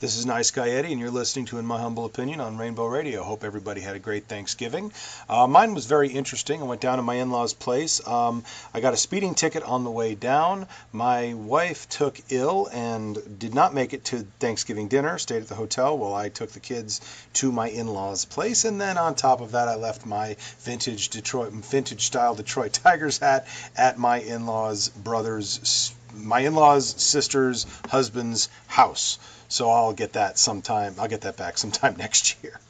This is Niceguy Eddie, and you're listening to In My Humble Opinion on Rainbow Radio. Hope everybody had a great Thanksgiving. Mine was very interesting. I went down to my in-laws' place. I got a speeding ticket on the way down. My wife took ill and did not make it to Thanksgiving dinner, stayed at the hotel while I took the kids to my in-laws' place. And then on top of that, I left my vintage-style Detroit Tigers hat at my in-laws' sister's husband's house. So I'll get that sometime. I'll get that back sometime next year.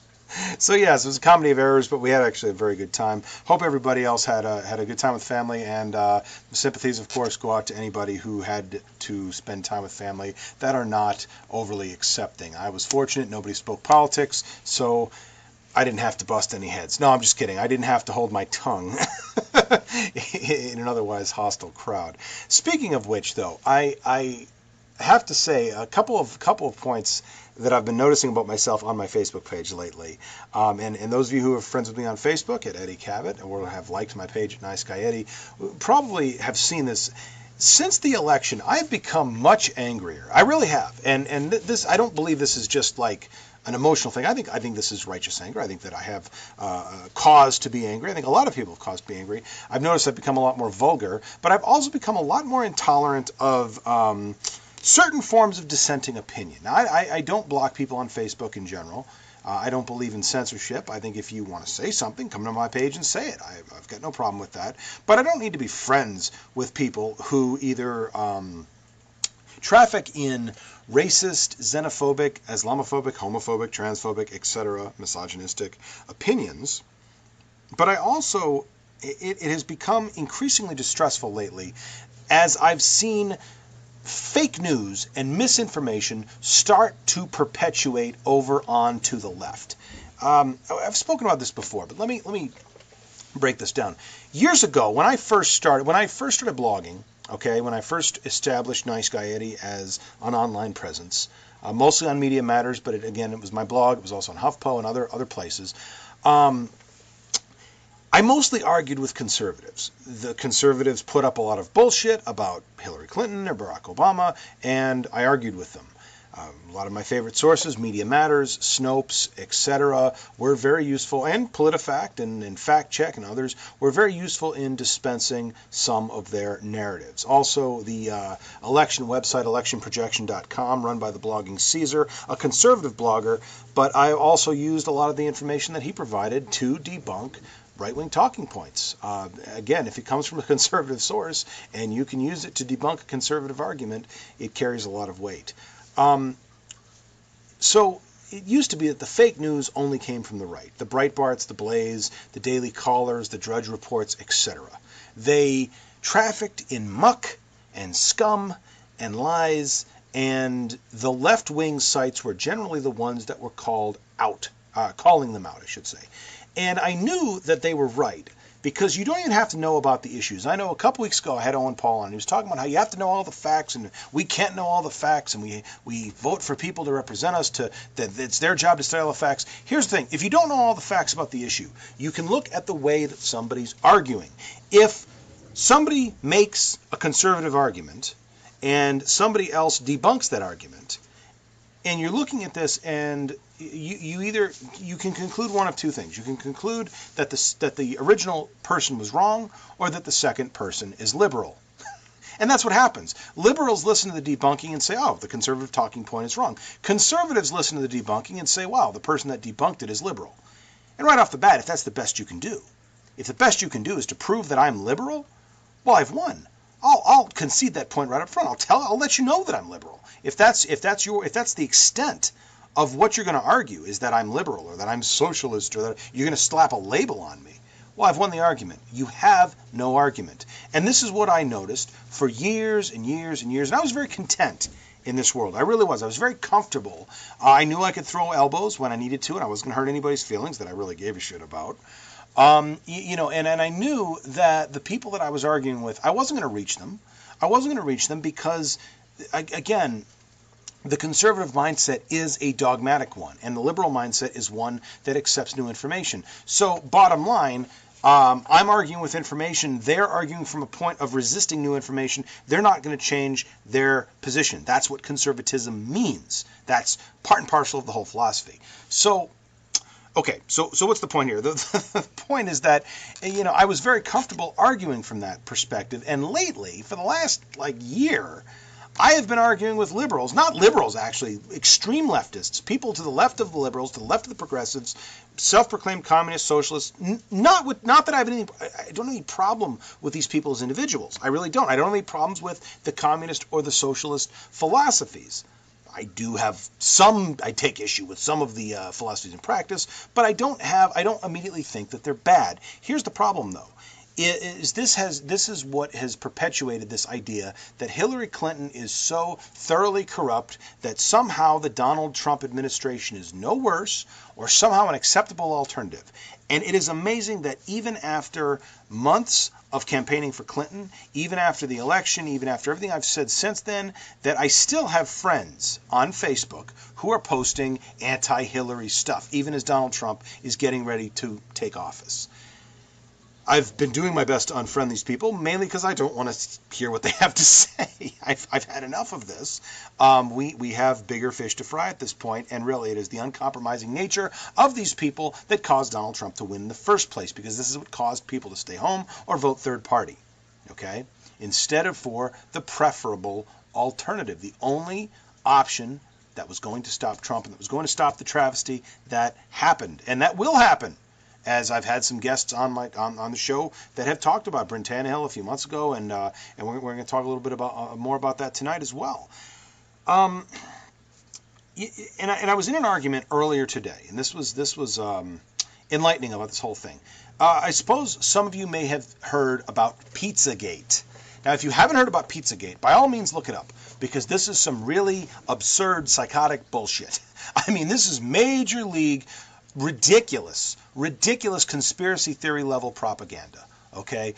So yes, it was a comedy of errors, but we had actually a very good time. Hope everybody else had a good time with family, and sympathies, of course, go out to anybody who had to spend time with family that are not overly accepting. I was fortunate; nobody spoke politics, so I didn't have to bust any heads. No, I'm just kidding. I didn't have to hold my tongue in an otherwise hostile crowd. Speaking of which, though, I have to say a couple of points that I've been noticing about myself on my Facebook page lately. And those of you who are friends with me on Facebook at Eddie Cabot or have liked my page at Niceguy Eddie probably have seen this. Since the election, I've become much angrier. I really have. And this, I don't believe this is just like an emotional thing. I think this is righteous anger. I think that I have cause to be angry. I think a lot of people have cause to be angry. I've noticed I've become a lot more vulgar, but I've also become a lot more intolerant of certain forms of dissenting opinion. Now, I don't block people on Facebook in general. I don't believe in censorship. I think if you want to say something, come to my page and say it. I've got no problem with that. But I don't need to be friends with people who either traffic in racist, xenophobic, Islamophobic, homophobic, transphobic, etc., misogynistic opinions. But I also, it has become increasingly distressful lately as I've seen fake news and misinformation start to perpetuate over onto the left. I've spoken about this before, but let me break this down. Years ago, when I first started blogging, okay, when I first established Niceguy Eddie as an online presence, mostly on Media Matters, but it was my blog. It was also on HuffPo and other places. I mostly argued with conservatives. The conservatives put up a lot of bullshit about Hillary Clinton or Barack Obama, and I argued with them. A lot of my favorite sources, Media Matters, Snopes, etc., were very useful, and PolitiFact and Fact Check and others were very useful in dispensing some of their narratives. Also, the election website, electionprojection.com, run by the blogging Caesar, a conservative blogger, but I also used a lot of the information that he provided to debunk right-wing talking points. Again, if it comes from a conservative source and you can use it to debunk a conservative argument, it carries a lot of weight. So it used to be that the fake news only came from the right. The Breitbarts, the Blaze, the Daily Callers, the Drudge Reports, etc. They trafficked in muck and scum and lies, and the left-wing sites were generally the ones that were calling them out, I should say. And I knew that they were right, because you don't even have to know about the issues. I know a couple weeks ago I had Owen Paul on, and he was talking about how you have to know all the facts, and we can't know all the facts, and we vote for people to represent us, that it's their job to study all the facts. Here's the thing. If you don't know all the facts about the issue, you can look at the way that somebody's arguing. If somebody makes a conservative argument, and somebody else debunks that argument, and you're looking at this, and you can conclude one of two things. You can conclude that the original person was wrong, or that the second person is liberal. And that's what happens. Liberals listen to the debunking and say, oh, the conservative talking point is wrong. Conservatives listen to the debunking and say, wow, the person that debunked it is liberal. And right off the bat, if that's the best you can do, if the best you can do is to prove that I'm liberal, well, I've won. I'll concede that point right up front. I'll let you know that I'm liberal. If that's the extent of what you're going to argue, is that I'm liberal or that I'm socialist or that you're going to slap a label on me, well, I've won the argument. You have no argument. And this is what I noticed for years and years and years. And I was very content in this world. I really was. I was very comfortable. I knew I could throw elbows when I needed to, and I wasn't going to hurt anybody's feelings that I really gave a shit about. And I knew that the people that I was arguing with, I wasn't going to reach them. I wasn't going to reach them because, again, the conservative mindset is a dogmatic one, and the liberal mindset is one that accepts new information. So, bottom line, I'm arguing with information. They're arguing from a point of resisting new information. They're not going to change their position. That's what conservatism means. That's part and parcel of the whole philosophy. So, okay, so what's the point here? The point is that, I was very comfortable arguing from that perspective. And lately, for the last, year, I have been arguing with liberals, not liberals actually, extreme leftists, people to the left of the liberals, to the left of the progressives, self-proclaimed communist socialists. Not that I don't have any problem with these people as individuals. I really don't. I don't have any problems with the communist or the socialist philosophies. I take issue with some of the philosophies in practice, but I don't immediately think that they're bad. Here's the problem, though. This is what has perpetuated this idea that Hillary Clinton is so thoroughly corrupt that somehow the Donald Trump administration is no worse or somehow an acceptable alternative. And it is amazing that even after months of campaigning for Clinton, even after the election, even after everything I've said since then, that I still have friends on Facebook who are posting anti-Hillary stuff, even as Donald Trump is getting ready to take office. I've been doing my best to unfriend these people, mainly because I don't want to hear what they have to say. I've had enough of this. We have bigger fish to fry at this point, and really it is the uncompromising nature of these people that caused Donald Trump to win in the first place, because this is what caused people to stay home or vote third party, okay? Instead of for the preferable alternative, the only option that was going to stop Trump and that was going to stop the travesty that happened, and that will happen. As I've had some guests on the show that have talked about Bryn Tannehill a few months ago, and we're going to talk a little bit more about that tonight as well. And I was in an argument earlier today, and this was enlightening about this whole thing. I suppose some of you may have heard about Pizzagate. Now, if you haven't heard about Pizzagate, by all means look it up, because this is some really absurd, psychotic bullshit. I mean, this is major league, ridiculous conspiracy theory level propaganda. Okay,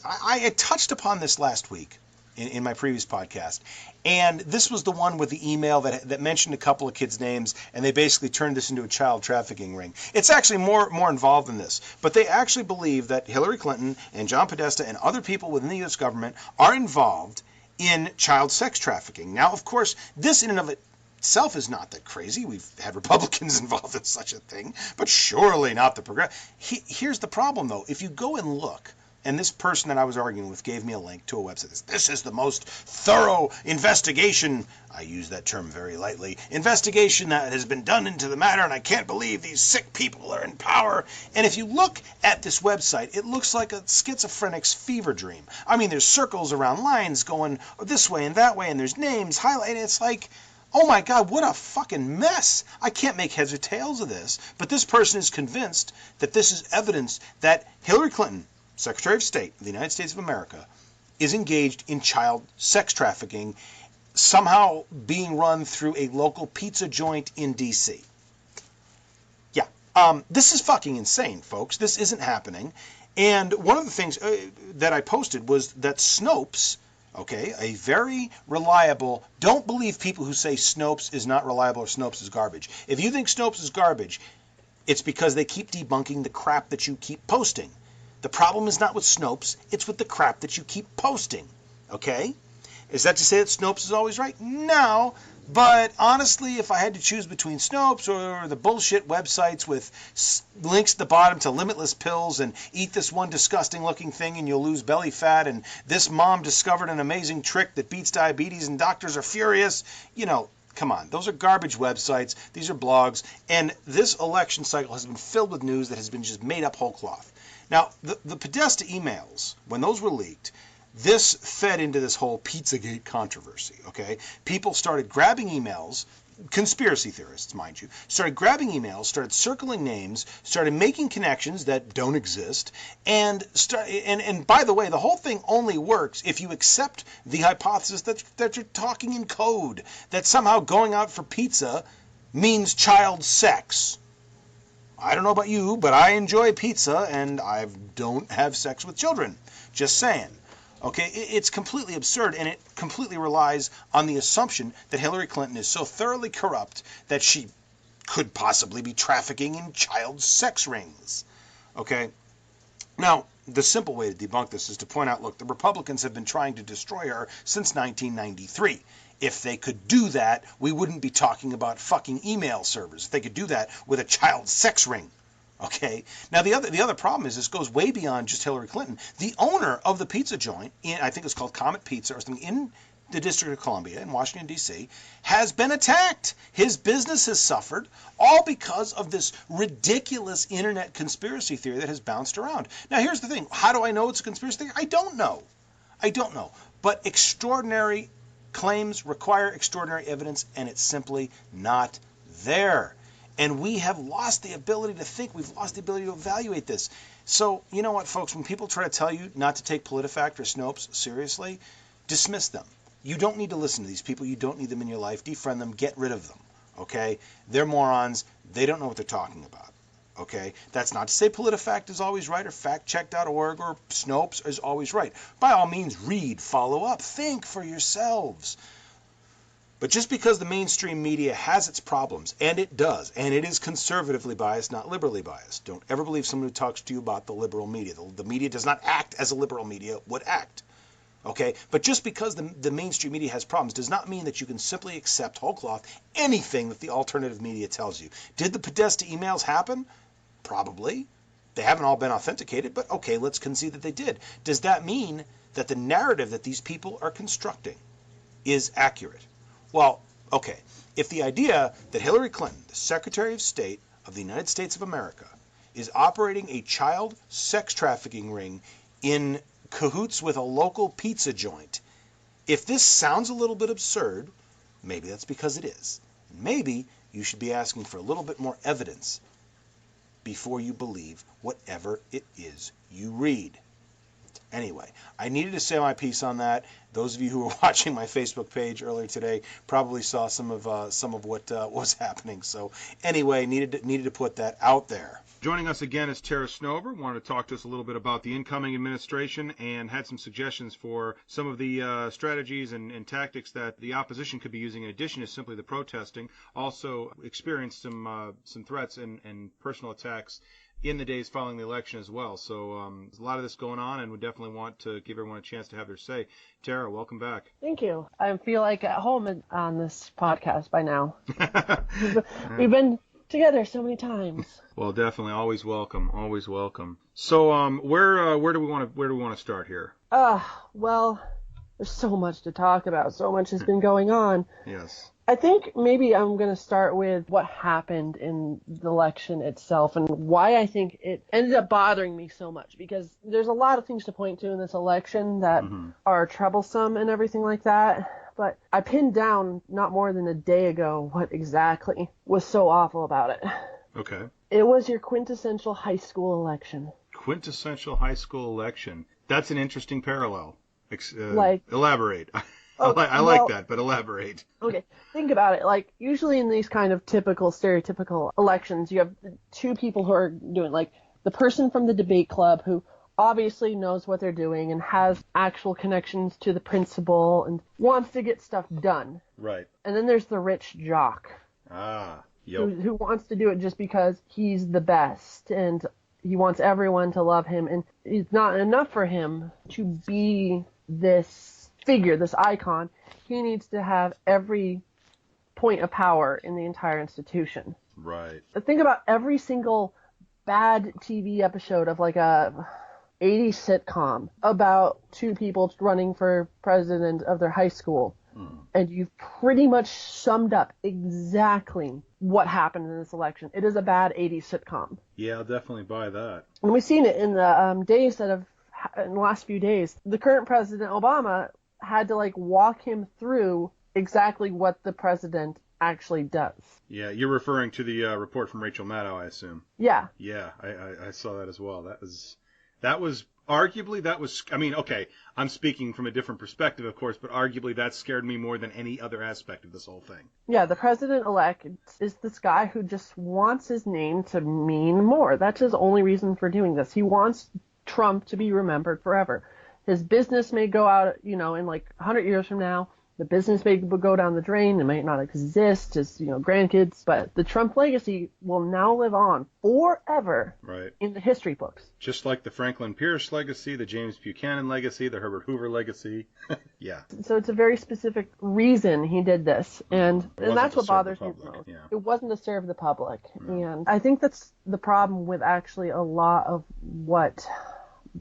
I touched upon this last week in my previous podcast, and this was the one with the email that mentioned a couple of kids' names, and they basically turned this into a child trafficking ring. It's actually more involved than this, but they actually believe that Hillary Clinton and John Podesta and other people within the U.S. government are involved in child sex trafficking. Now, of course, this in and of itself is not that crazy. We've had Republicans involved in such a thing, but surely not the progressive. Here's the problem, though. If you go and look, and this person that I was arguing with gave me a link to a website. This is the most thorough investigation, I use that term very lightly, investigation that has been done into the matter, and I can't believe these sick people are in power. And if you look at this website, it looks like a schizophrenic's fever dream. I mean, there's circles around lines going this way and that way, and there's names highlighted. It's like, oh my God, what a fucking mess. I can't make heads or tails of this. But this person is convinced that this is evidence that Hillary Clinton, Secretary of State of the United States of America, is engaged in child sex trafficking, somehow being run through a local pizza joint in D.C. Yeah, this is fucking insane, folks. This isn't happening. And one of the things that I posted was that Snopes, okay, a very reliable, don't believe people who say Snopes is not reliable or Snopes is garbage. If you think Snopes is garbage, it's because they keep debunking the crap that you keep posting. The problem is not with Snopes, it's with the crap that you keep posting, okay? Is that to say that Snopes is always right? No, but honestly, if I had to choose between Snopes or the bullshit websites with links at the bottom to limitless pills and eat this one disgusting looking thing and you'll lose belly fat and this mom discovered an amazing trick that beats diabetes and doctors are furious, come on, those are garbage websites, these are blogs, and this election cycle has been filled with news that has been just made up whole cloth. Now, the Podesta emails, when those were leaked, this fed into this whole Pizzagate controversy, okay? People started grabbing emails, conspiracy theorists, mind you, started grabbing emails, started circling names, started making connections that don't exist, and by the way, the whole thing only works if you accept the hypothesis that you're talking in code, that somehow going out for pizza means child sex. I don't know about you, but I enjoy pizza, and I don't have sex with children. Just saying. Okay, it's completely absurd, and it completely relies on the assumption that Hillary Clinton is so thoroughly corrupt that she could possibly be trafficking in child sex rings. Okay, Now, the simple way to debunk this is to point out, look, the Republicans have been trying to destroy her since 1993. If they could do that, we wouldn't be talking about fucking email servers. If they could do that with a child sex ring. Okay. Now the other problem is this goes way beyond just Hillary Clinton. The owner of the pizza joint, I think it's called Comet Pizza or something, in the District of Columbia in Washington, D.C., has been attacked. His business has suffered, all because of this ridiculous internet conspiracy theory that has bounced around. Now here's the thing. How do I know it's a conspiracy theory? I don't know. But extraordinary claims require extraordinary evidence, and it's simply not there. And we have lost the ability to think. We've lost the ability to evaluate this. So, you know what, folks? When people try to tell you not to take PolitiFact or Snopes seriously, dismiss them. You don't need to listen to these people. You don't need them in your life. Defriend them. Get rid of them. Okay? They're morons. They don't know what they're talking about. Okay? That's not to say PolitiFact is always right or factcheck.org or Snopes is always right. By all means, read, follow up, think for yourselves. But just because the mainstream media has its problems, and it does, and it is conservatively biased, not liberally biased. Don't ever believe someone who talks to you about the liberal media. The media does not act as a liberal media would act. Okay? But just because the mainstream media has problems does not mean that you can simply accept whole cloth anything that the alternative media tells you. Did the Podesta emails happen? Probably. They haven't all been authenticated, but okay, let's concede that they did. Does that mean that the narrative that these people are constructing is accurate? Well, okay, if the idea that Hillary Clinton, the Secretary of State of the United States of America, is operating a child sex trafficking ring in cahoots with a local pizza joint, if this sounds a little bit absurd, maybe that's because it is. Maybe you should be asking for a little bit more evidence before you believe whatever it is you read. Anyway, I needed to say my piece on that. Those of you who were watching my Facebook page earlier today probably saw some of what was happening. So anyway, needed to put that out there. Joining us again is Terra Snover. Wanted to talk to us a little bit about the incoming administration and had some suggestions for some of the strategies and tactics that the opposition could be using in addition to simply the protesting. Also experienced some threats and personal attacks in the days following the election as well. So there's a lot of this going on, and we definitely want to give everyone a chance to have their say. Tara, welcome back. Thank you. I feel like at home on this podcast by now. We've been together so many times. Well, definitely, always welcome, always welcome. So where do we want to start here? Well, there's so much to talk about. So much has been going on. Yes. I think maybe I'm going to start with what happened in the election itself and why I think it ended up bothering me so much, because there's a lot of things to point to in this election that are troublesome and everything like that. But I pinned down not more than a day ago what exactly was so awful about it. Okay. It was your quintessential high school election. Quintessential high school election. That's an interesting parallel. Elaborate. I like that, but elaborate. Okay, think about it. Like, usually in these kind of stereotypical elections, you have two people who are doing, like, the person from the debate club who obviously knows what they're doing and has actual connections to the principal and wants to get stuff done. Right. And then there's the rich jock. Yep. Who wants to do it just because he's the best and he wants everyone to love him. And it's not enough for him to be this figure, this icon. He needs to have every point of power in the entire institution. Right. Think about every single bad TV episode of like a 80s sitcom about two people running for president of their high school. And you've pretty much summed up exactly what happened in this election. It is a bad 80s sitcom. Yeah, I'll definitely buy that. And we've seen it in the days that have, in the last few days. The current president, Obama, had to like walk him through exactly what the president actually does. Yeah, you're referring to the report from Rachel Maddow, I assume. Yeah. Yeah, I saw that as well. That was arguably, I mean, okay, I'm speaking from a different perspective, of course, but arguably that scared me more than any other aspect of this whole thing. Yeah, the president-elect is this guy who just wants his name to mean more. That's his only reason for doing this. He wants Trump to be remembered forever. His business may go out, in like 100 years from now, The business may go down the drain. It might not exist as, grandkids, but the Trump legacy will now live on forever in the history books. Just like the Franklin Pierce legacy, the James Buchanan legacy, the Herbert Hoover legacy. Yeah. So it's a very specific reason he did this. And that's what bothers me most. Yeah. It wasn't to serve the public. And I think that's the problem with actually a lot of what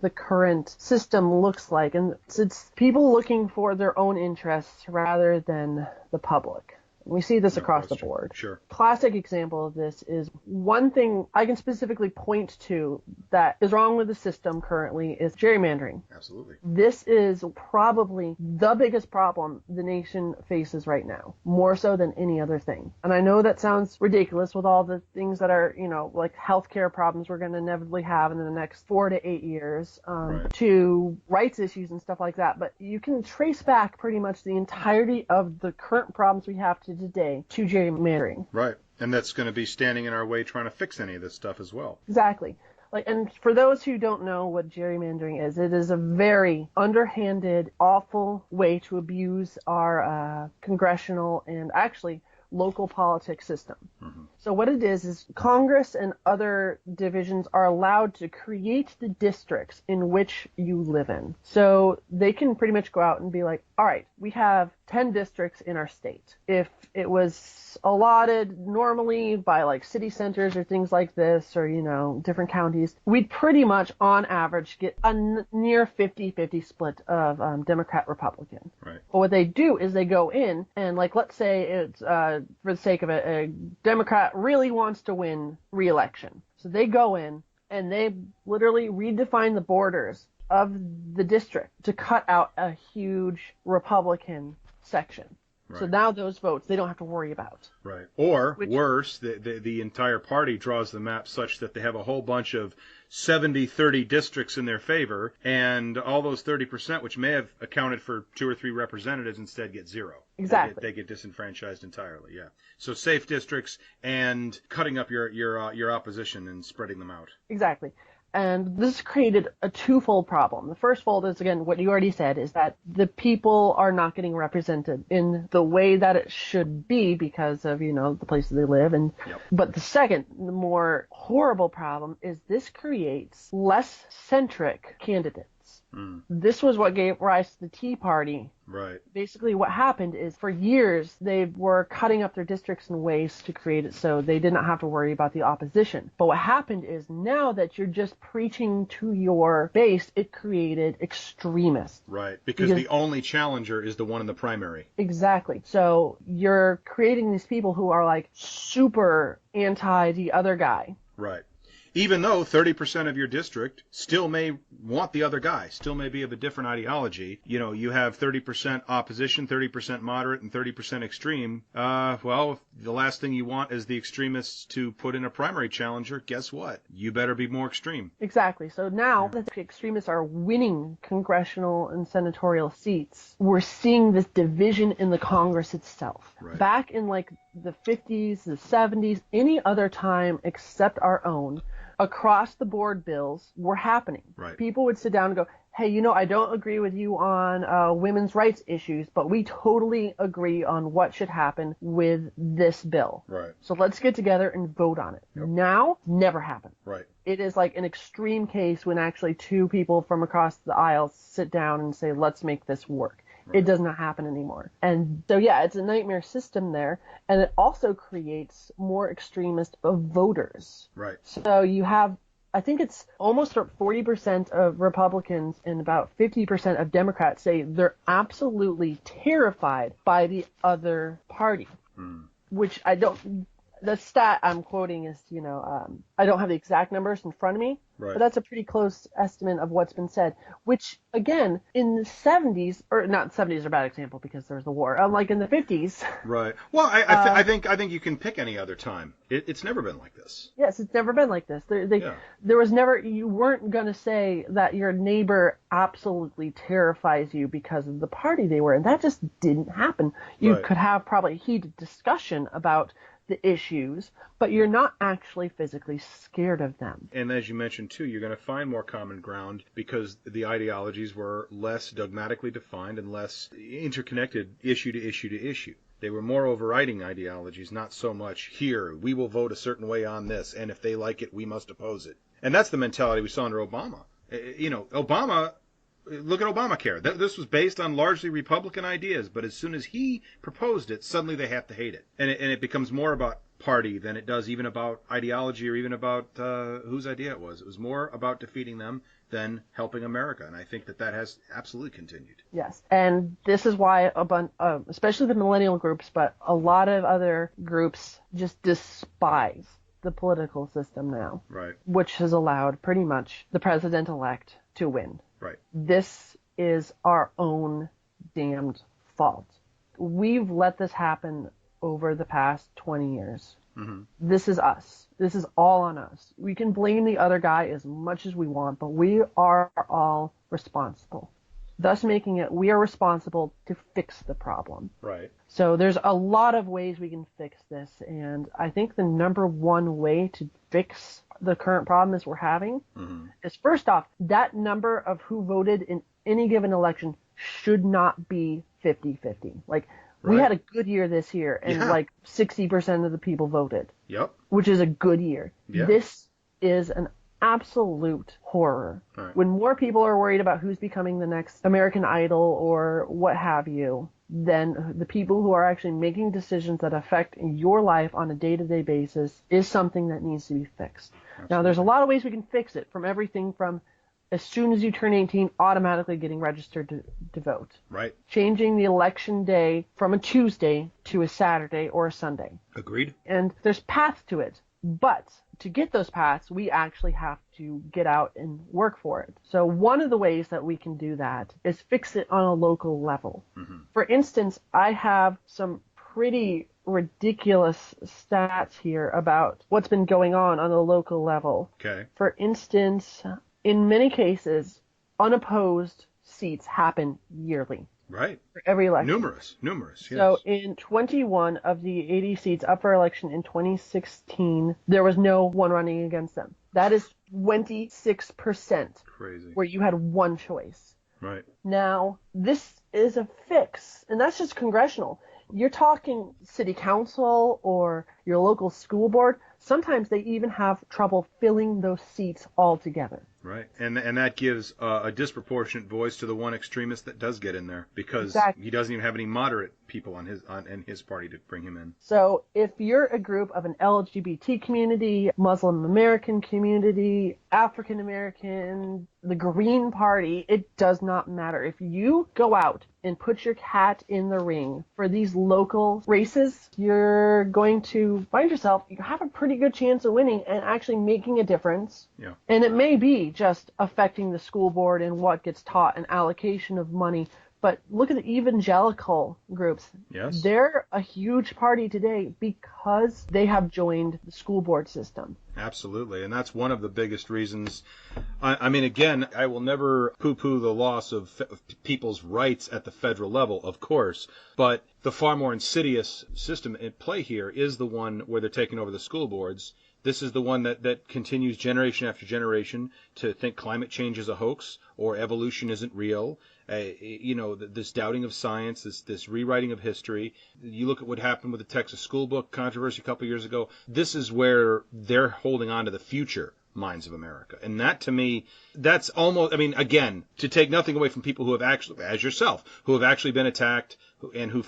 the current system looks like. And it's people looking for their own interests rather than the public. We see this across the board. Sure. Classic example of this is one thing I can specifically point to that is wrong with the system currently is gerrymandering. Absolutely. This is probably the biggest problem the nation faces right now, more so than any other thing. And I know that sounds ridiculous with all the things that are, like healthcare problems we're going to inevitably have in the next 4 to 8 years, to rights issues and stuff like that. But you can trace back pretty much the entirety of the current problems we have today to gerrymandering. Right. And that's going to be standing in our way trying to fix any of this stuff as well. Exactly. And for those who don't know what gerrymandering is, it is a very underhanded, awful way to abuse our congressional and actually local politics system. Mm-hmm. So what it is Congress and other divisions are allowed to create the districts in which you live in. So they can pretty much go out and be like, all right, we have 10 districts in our state. If it was allotted normally by like city centers or things like this or, different counties, we'd pretty much on average get a near 50-50 split of Democrat-Republican. Right. But what they do is they go in and let's say it's, for the sake of it, a Democrat really wants to win re-election. So they go in and they literally redefine the borders of the district to cut out a huge Republican section. Right. So now those votes they don't have to worry about. Right. Or worse, the entire party draws the map such that they have a whole bunch of 70-30 districts in their favor, and all those 30%, which may have accounted for 2 or 3 representatives, instead get 0. Exactly. They get disenfranchised entirely. Yeah. So safe districts and cutting up your opposition and spreading them out. Exactly. And this created a twofold problem. The first fold is, again, what you already said, is that the people are not getting represented in the way that it should be because of, the places they live. And But the second, the more horrible problem is this creates less centric candidates. Mm. This was what gave rise to the Tea Party. Right. Basically what happened is for years they were cutting up their districts in ways to create it so they did not have to worry about the opposition. But what happened is now that you're just preaching to your base, it created extremists. Right. Because the only challenger is the one in the primary. Exactly. So you're creating these people who are super anti the other guy. Right. Even though 30% of your district still may want the other guy, still may be of a different ideology. You have 30% opposition, 30% moderate, and 30% extreme. Well, the last thing you want is the extremists to put in a primary challenger. Guess what? You better be more extreme. Exactly. So now that the extremists are winning congressional and senatorial seats, we're seeing this division in the Congress itself. Right. Back in the 50s, the 70s, any other time except our own, across the board bills were happening. Right. People would sit down and go, hey, I don't agree with you on women's rights issues, but we totally agree on what should happen with this bill. Right. So let's get together and vote on it. Yep. Now, never happened. Right. It is an extreme case when actually 2 people from across the aisle sit down and say, let's make this work. It does not happen anymore. And so, it's a nightmare system there. And it also creates more extremist voters. Right. So you have, I think it's almost 40% of Republicans and about 50% of Democrats say they're absolutely terrified by the other party, which the stat I'm quoting is, I don't have the exact numbers in front of me, but that's a pretty close estimate of what's been said, which, again, in the 70s, or not 70s are a bad example because there's the war, in the 50s. Right. Well, I think you can pick any other time. It's never been like this. Yes, it's never been like this. There was never, you weren't going to say that your neighbor absolutely terrifies you because of the party they were in. That just didn't happen. You could have probably a heated discussion about the issues, but you're not actually physically scared of them. And as you mentioned, too, you're going to find more common ground because the ideologies were less dogmatically defined and less interconnected issue to issue to issue. They were more overriding ideologies, not so much here, we will vote a certain way on this, and if they like it, we must oppose it. And that's the mentality we saw under Obama. Obama, look at Obamacare. This was based on largely Republican ideas, but as soon as he proposed it, suddenly they have to hate it. And it becomes more about party than it does even about ideology or even about whose idea it was. It was more about defeating them than helping America. And I think that has absolutely continued. Yes. And this is why especially the millennial groups, but a lot of other groups just despise the political system now. Right. Which has allowed pretty much the president-elect to win. Right. This is our own damned fault. We've let this happen over the past 20 years. Mm-hmm. This is us. This is all on us. We can blame the other guy as much as we want, but we are all responsible. Thus making it, we are responsible to fix the problem. Right. So there's a lot of ways we can fix this, and I think the number one way to fix the current problem is we're having is, first off, that number of who voted in any given election should not be 50-50. Like, we had a good year this year, and like 60% of the people voted. Yep. Which is a good year. Yeah. This is an absolute horror. Right. When more people are worried about who's becoming the next American Idol or what have you, than the people who are actually making decisions that affect your life on a day-to-day basis is something that needs to be fixed. Absolutely. Now, there's a lot of ways we can fix it, from everything from as soon as you turn 18, automatically getting registered to vote. Right. Changing the election day from a Tuesday to a Saturday or a Sunday. Agreed. And there's paths to it. But to get those paths, we actually have to get out and work for it. So one of the ways that we can do that is fix it on a local level. Mm-hmm. For instance, I have some pretty ridiculous stats here about what's been going on a local level. Okay. For instance, in many cases, unopposed seats happen yearly. Right. For every election. Numerous, yes. So in 21 of the 80 seats up for election in 2016, there was no one running against them. That is 26%. Crazy. Where you had one choice. Right. Now, this is a fix, and that's just congressional. You're talking city council or your local school board. Sometimes they even have trouble filling those seats altogether. Right, and that gives a disproportionate voice to the one extremist that does get in there, because he doesn't even have any moderate people in his party to bring him in. So if you're a group of an LGBT community, Muslim American community, African American, the Green Party, it does not matter. If you go out and put your hat in the ring for these local races, you're going to find yourself, you have a pretty good chance of winning and actually making a difference. Yeah. And it may be just affecting the school board and what gets taught and allocation of money. But look at the evangelical groups. Yes. They're a huge party today because they have joined the school board system. Absolutely. And that's one of the biggest reasons. I mean, again, I will never poo-poo the loss of people's rights at the federal level, of course. But the far more insidious system at play here is the one where they're taking over the school boards. This is the one that continues generation after generation to think climate change is a hoax or evolution isn't real. This doubting of science, this rewriting of history. You look at what happened with the Texas school book controversy a couple of years ago. This is where they're holding on to the future minds of America. And that, to me, that's almost, I mean, again, to take nothing away from people who have actually, as yourself, who have actually been attacked and who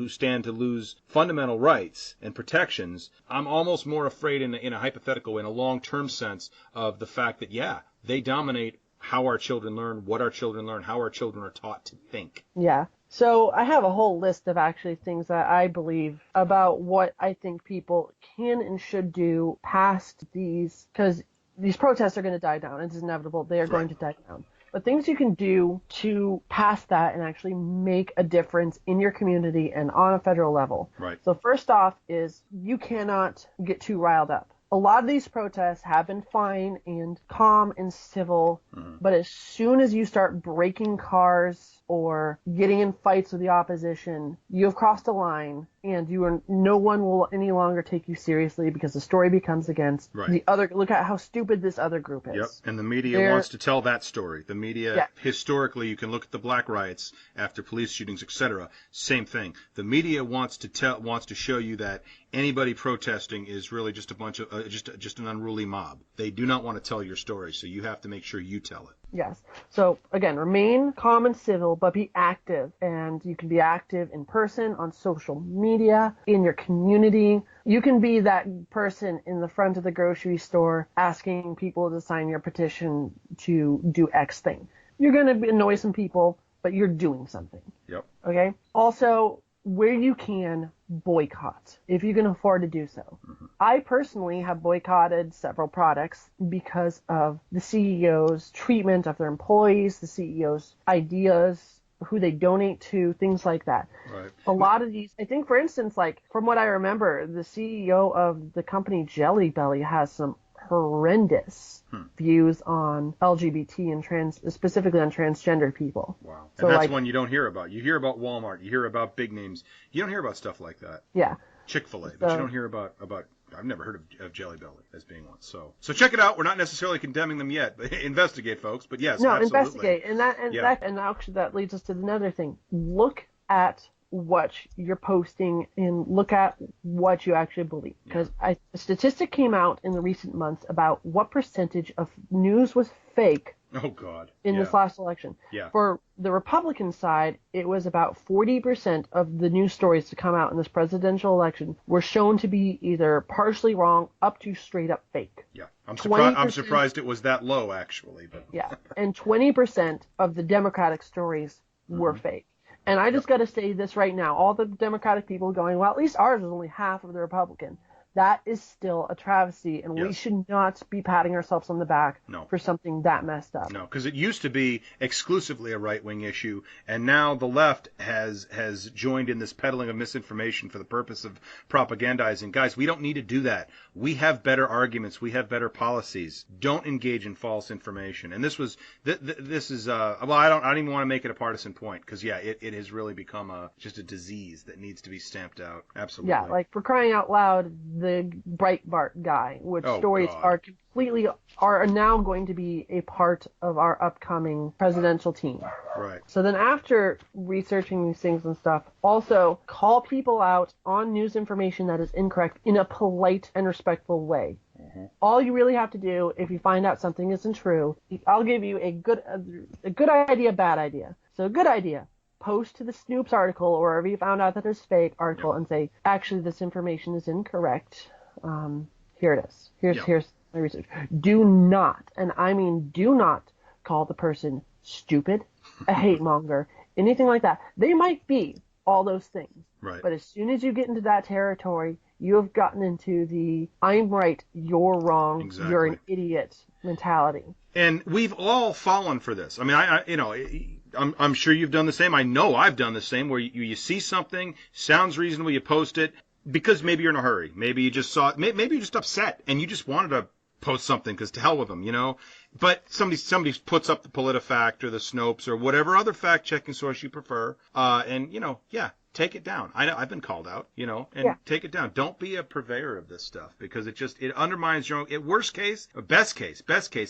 stand to lose fundamental rights and protections. I'm almost more afraid in a hypothetical, in a long-term sense, of the fact that, yeah, they dominate how our children learn, what our children learn, how our children are taught to think. Yeah. So I have a whole list of actually things that I believe about what I think people can and should do past these, because these protests are going to die down. It's inevitable. They are going to die down. But things you can do to pass that and actually make a difference in your community and on a federal level. Right. So first off is you cannot get too riled up. A lot of these protests have been fine and calm and civil, but as soon as you start breaking cars or getting in fights with the opposition, you have crossed a line and no one will any longer take you seriously because the story becomes against the other. Look at how stupid this other group is. Yep, and the media wants to tell that story. The media, historically, you can look at the black riots after police shootings, etc. Same thing. The media wants to show you that anybody protesting is really just a bunch of just an unruly mob. They do not want to tell your story, so you have to make sure you tell it. Yes. So again, remain calm and civil, but be active. And you can be active in person, on social media, in your community. You can be that person in the front of the grocery store asking people to sign your petition to do X thing. You're going to annoy some people, but you're doing something. Yep. Okay? Also, where you can, boycott if you can afford to do so. Mm-hmm. I personally have boycotted several products because of the CEO's treatment of their employees, the CEO's ideas, who they donate to, things like that. Right. A lot of these, I think, for instance, like from what I remember, the CEO of the company Jelly Belly has some horrendous views on LGBT and specifically on transgender people. Wow. So and that's one you don't hear about. You hear about Walmart. You hear about big names. You don't hear about stuff like that. Yeah. Chick-fil-A. But you don't hear about I've never heard of Jelly Belly as being one. So check it out. We're not necessarily condemning them yet. But investigate, folks. But yes, no, absolutely. Investigate. And actually that leads us to another thing. Look at what you're posting and look at what you actually believe. Because a statistic came out in the recent months about what percentage of news was fake. Oh, God. In this last election. Yeah. For the Republican side, it was about 40% of the news stories to come out in this presidential election were shown to be either partially wrong up to straight up fake. Yeah. I'm surprised it was that low, actually. But yeah. And 20% of the Democratic stories were fake. And I just got to say this right now. All the Democratic people going, well, at least ours is only half of the Republican. That is still a travesty, and we should not be patting ourselves on the back for something that messed up. No, because it used to be exclusively a right-wing issue, and now the left has joined in this peddling of misinformation for the purpose of propagandizing. Guys, we don't need to do that. We have better arguments. We have better policies. Don't engage in false information. And this is well, I don't even want to make it a partisan point, because it has really become just a disease that needs to be stamped out. Absolutely. Yeah, like for crying out loud, the Breitbart guy, which stories are now going to be a part of our upcoming presidential team. Right. So then after researching these things and stuff, also call people out on news information that is incorrect in a polite and respectful way. Mm-hmm. All you really have to do if you find out something isn't true, I'll give you a good idea, bad idea. So a good idea. Post to the Snoops article or wherever you found out that it's fake article and say, actually, this information is incorrect. Here it is. Here's my research. Do not, and I mean do not, call the person stupid, a hate monger, anything like that. They might be all those things. Right. But as soon as you get into that territory, you have gotten into the I'm right, you're wrong, you're an idiot mentality. And we've all fallen for this. I mean, I'm sure you've done the same. I know I've done the same, where you see something, sounds reasonable, you post it, because maybe you're in a hurry. Maybe you just saw it. Maybe you're just upset, and you just wanted to post something, because to hell with them, But somebody puts up the PolitiFact or the Snopes or whatever other fact-checking source you prefer, and, take it down. I know I've been called out, take it down. Don't be a purveyor of this stuff, because it undermines your own, worst case, or best case,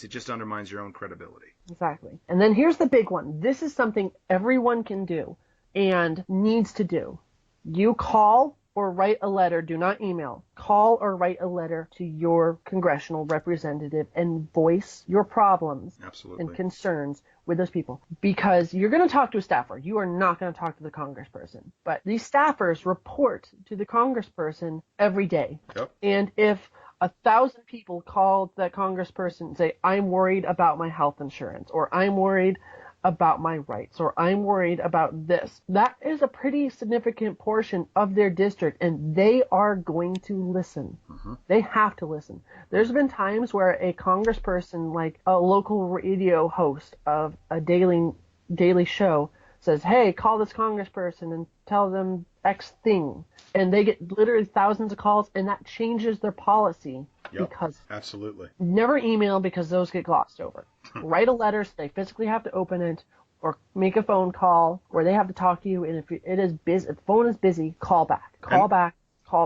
it just undermines your own credibility. Exactly. And then here's the big one. This is something everyone can do and needs to do. You call or write a letter, do not email. Call or write a letter to your congressional representative and voice your problems and concerns with those people. Because you're going to talk to a staffer. You are not going to talk to the congressperson. But these staffers report to the congressperson every day. Yep. And if 1,000 people call that congressperson and say, I'm worried about my health insurance, or I'm worried about my rights, or I'm worried about this, that is a pretty significant portion of their district, and they are going to listen. Mm-hmm. They have to listen. There's been times where a congressperson, like a local radio host of a daily show, says, hey, call this congressperson and tell them X thing. And they get literally thousands of calls, and that changes their policy. Yep, because absolutely. Never email, because those get glossed over. Write a letter so they physically have to open it, or make a phone call where they have to talk to you, and if it is busy, if the phone is busy, call back. Call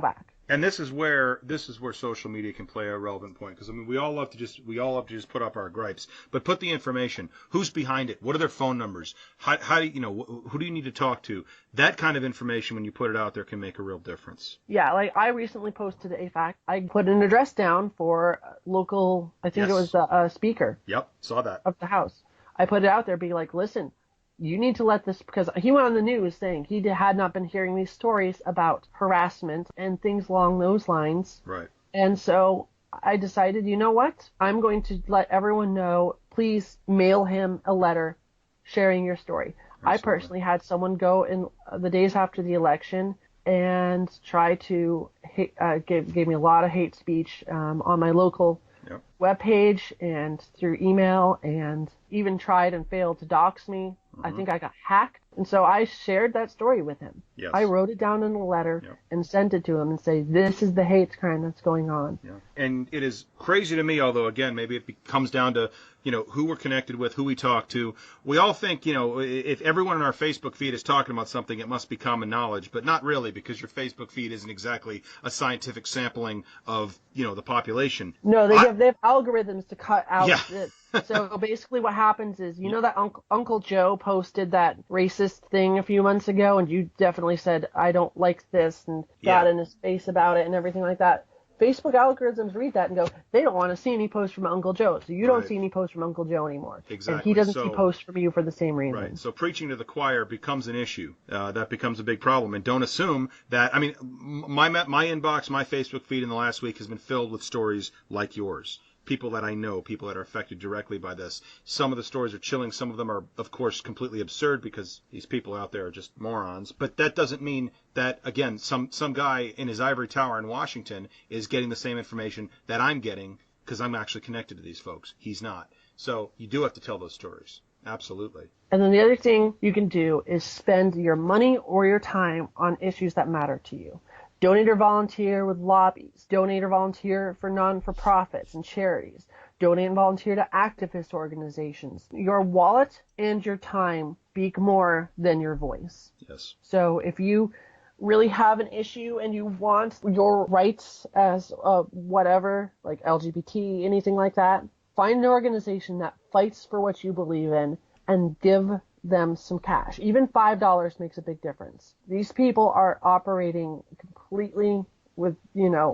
back. And this is where social media can play a relevant point, because I mean we all love to just put up our gripes, but put the information. Who's behind it? What are their phone numbers? How do you know? Who do you need to talk to? That kind of information, when you put it out there, can make a real difference. Yeah, like I recently posted a fact. I put an address down for local. I think it was the speaker. Yep, saw that. Of the House. I put it out there, be like, listen. You need to let this, because he went on the news saying he had not been hearing these stories about harassment and things along those lines. Right. And so I decided, you know what? I'm going to let everyone know, please mail him a letter sharing your story. Absolutely. I personally had someone go in the days after the election and try to gave me a lot of hate speech on my local webpage and through email, and even tried and failed to dox me. I think I got hacked. And so I shared that story with him. Yes. I wrote it down in a letter and sent it to him and say, this is the hate crime that's going on. Yeah. And it is crazy to me, although, again, maybe it comes down to, who we're connected with, who we talk to. We all think, if everyone in our Facebook feed is talking about something, it must be common knowledge, but not really, because your Facebook feed isn't exactly a scientific sampling of, the population. No, they have algorithms to cut out it. So basically what happens is, that Uncle Joe posted that racist thing a few months ago, and you definitely said, I don't like this, and got in his face about it and everything like that. Facebook algorithms read that and go, they don't want to see any posts from Uncle Joe, so you don't see any posts from Uncle Joe anymore. Exactly. And he doesn't see posts from you for the same reason. Right. So preaching to the choir becomes an issue. That becomes a big problem. And don't assume that, my inbox, my Facebook feed in the last week has been filled with stories like yours. People that I know, people that are affected directly by this. Some of the stories are chilling. Some of them are, of course, completely absurd because these people out there are just morons. But that doesn't mean that, again, some guy in his ivory tower in Washington is getting the same information that I'm getting because I'm actually connected to these folks. He's not. So you do have to tell those stories. Absolutely. And then the other thing you can do is spend your money or your time on issues that matter to you. Donate or volunteer with lobbies. Donate or volunteer for non-for-profits and charities. Donate and volunteer to activist organizations. Your wallet and your time speak more than your voice. Yes. So if you really have an issue and you want your rights as whatever, like LGBT, anything like that, find an organization that fights for what you believe in and give them some cash. Even $5 makes a big difference. These people are operating completely with,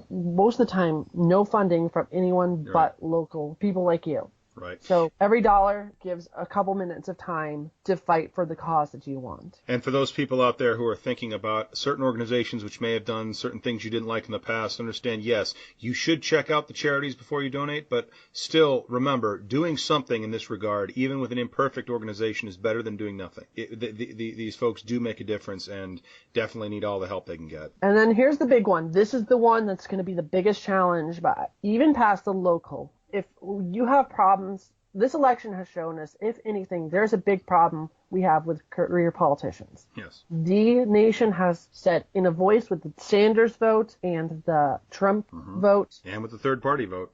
most of the time, no funding from anyone but local people like you. Right. So every dollar gives a couple minutes of time to fight for the cause that you want. And for those people out there who are thinking about certain organizations which may have done certain things you didn't like in the past, understand, yes, you should check out the charities before you donate, but still remember, doing something in this regard, even with an imperfect organization, is better than doing nothing. These folks do make a difference and definitely need all the help they can get. And then here's the big one. This is the one that's going to be the biggest challenge, but even past the local. If you have problems, this election has shown us, if anything, there's a big problem we have with career politicians. Yes. The nation has said in a voice with the Sanders vote and the Trump vote. And with the third party vote.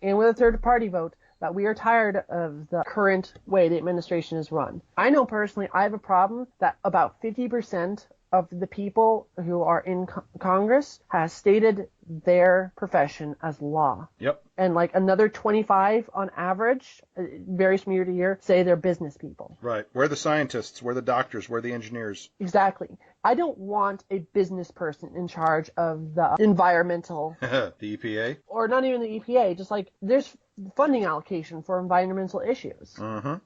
That we are tired of the current way the administration is run. I know personally I have a problem that about 50% of the people who are in Congress has stated their profession as law. Yep. And like another 25 on average, varies from year to year, say they're business people. Right. We're the scientists, we're the doctors, we're the engineers. Exactly. I don't want a business person in charge of the environmental. The EPA? Or not even the EPA, just like there's funding allocation for environmental issues.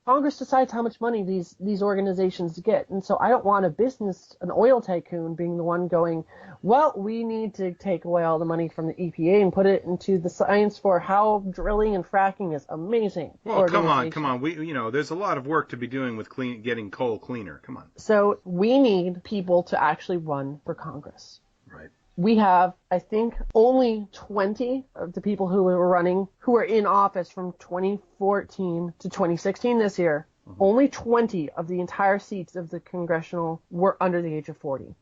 Congress decides how much money these organizations get. And so I don't want an oil tycoon being the one going, well, we need to take away all the money from the EPA and put it into the science for how drilling and fracking is amazing. Well, come on. We, there's a lot of work to be doing with getting coal cleaner. Come on. So we need people to actually run for Congress. Right. We have, I think, only 20 of the people who were running, who were in office from 2014 to 2016 this year. Only 20 of the entire seats of the congressional were under the age of 40.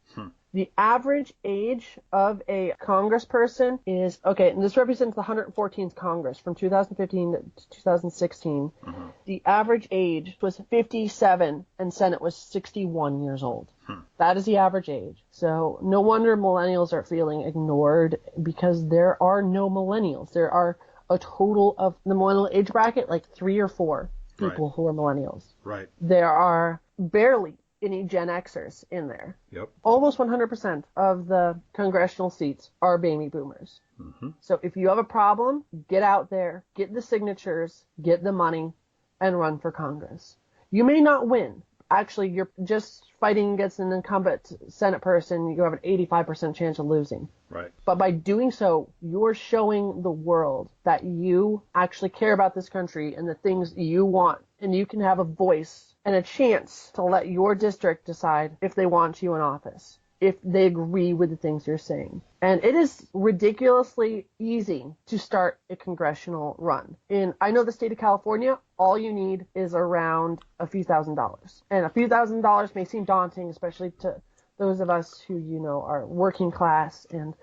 The average age of a congressperson is, okay, and this represents the 114th Congress from 2015 to 2016. Mm-hmm. The average age was 57 and Senate was 61 years old. That is the average age. So no wonder millennials are feeling ignored, because there are no millennials. There are a total of the millennial age bracket, like 3 or 4 people who are millennials. Right. There are barely any Gen Xers in there. Yep. Almost 100% of the congressional seats are baby boomers. Mm-hmm. So if you have a problem, get out there, get the signatures, get the money, and run for Congress. You may not win. Actually, you're just fighting against an incumbent Senate person. You have an 85% chance of losing. Right. But by doing so, you're showing the world that you actually care about this country and the things you want. And you can have a voice and a chance to let your district decide if they want you in office, if they agree with the things you're saying. And it is ridiculously easy to start a congressional run. I know the state of California, all you need is around a few $1,000s. And a few $1,000s may seem daunting, especially to those of us who, are working class and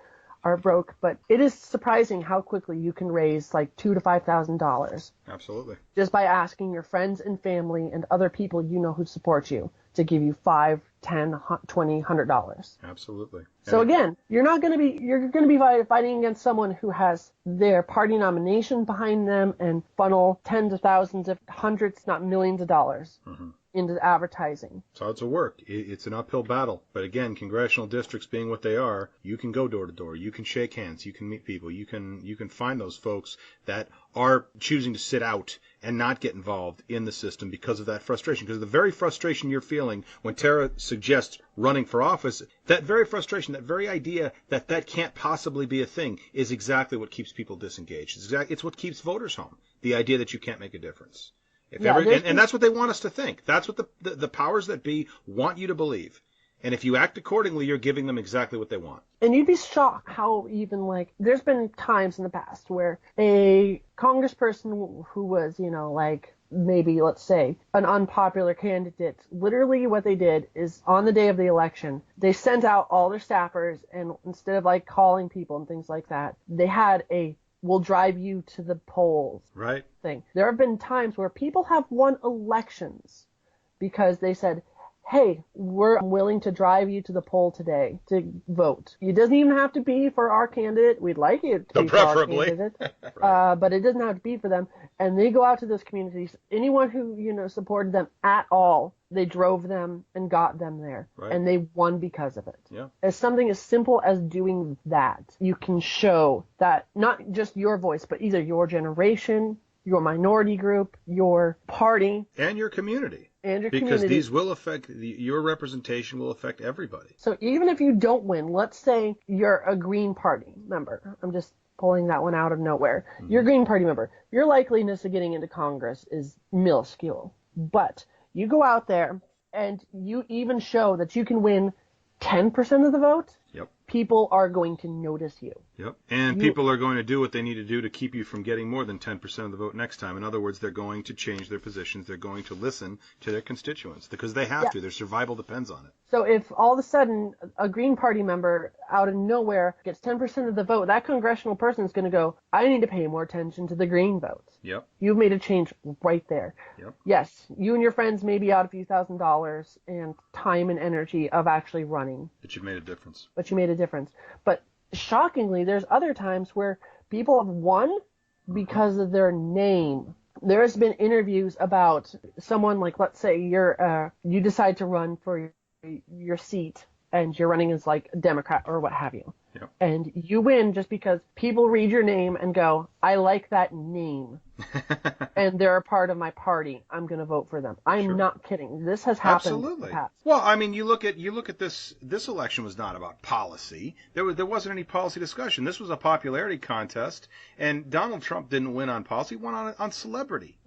are broke, but it is surprising how quickly you can raise like $2,000 to $5,000. Absolutely. Just by asking your friends and family and other people who support you to give you $5, $10, $20, $100. Absolutely. So again, you're going to be fighting against someone who has their party nomination behind them and funnel tens of thousands, if hundreds, not millions of dollars into advertising. So it's a work. It's an uphill battle. But again, congressional districts being what they are, you can go door to door. You can shake hands. You can meet people. You can find those folks that are choosing to sit out and not get involved in the system because of that frustration. Because the very frustration you're feeling when Terra suggests running for office, that very frustration, that very idea that can't possibly be a thing, is exactly what keeps people disengaged. It's what keeps voters home. The idea that you can't make a difference. And that's what they want us to think. That's what the powers that be want you to believe. And if you act accordingly, you're giving them exactly what they want. And you'd be shocked how even there's been times in the past where a congressperson who was, maybe, let's say, an unpopular candidate, literally what they did is on the day of the election, they sent out all their staffers, and instead of calling people and things like that, they had "we'll drive you to the polls" thing. There have been times where people have won elections because they said, "Hey, we're willing to drive you to the poll today to vote. It doesn't even have to be for our candidate. We'd like it to be for our candidate, but it doesn't have to be for them." And they go out to those communities. Anyone who supported them at all, they drove them and got them there, and they won because of it. Yeah. As something as simple as doing that, you can show that not just your voice, but either your generation, your minority group, your party, and your community. Because these will affect, your representation will affect everybody. So even if you don't win, let's say you're a Green Party member. I'm just pulling that one out of nowhere. You're a Green Party member. Your likeliness of getting into Congress is minuscule. But you go out there and you even show that you can win 10% of the vote. Yep. People are going to notice you. Yep. And people are going to do what they need to do to keep you from getting more than 10% of the vote next time. In other words, they're going to change their positions. They're going to listen to their constituents because they have to. Their survival depends on it. So if all of a sudden a Green Party member out of nowhere gets 10% of the vote, that congressional person is going to go, "I need to pay more attention to the Green vote." Yep. You've made a change right there. Yep. Yes, you and your friends may be out a few $1,000s and time and energy of actually running. But you've made a difference. But shockingly, there's other times where people have won because of their name. There has been interviews about someone, let's say you decide to run for your seat and you're running as a Democrat or what have you. Yep. And you win just because people read your name and go, "I like that name." And they're a part of my party. I'm going to vote for them. I'm not kidding. This has happened. Absolutely. Well, I mean, you look at this election was not about policy. There wasn't any policy discussion. This was a popularity contest, and Donald Trump didn't win on policy. He won on celebrity.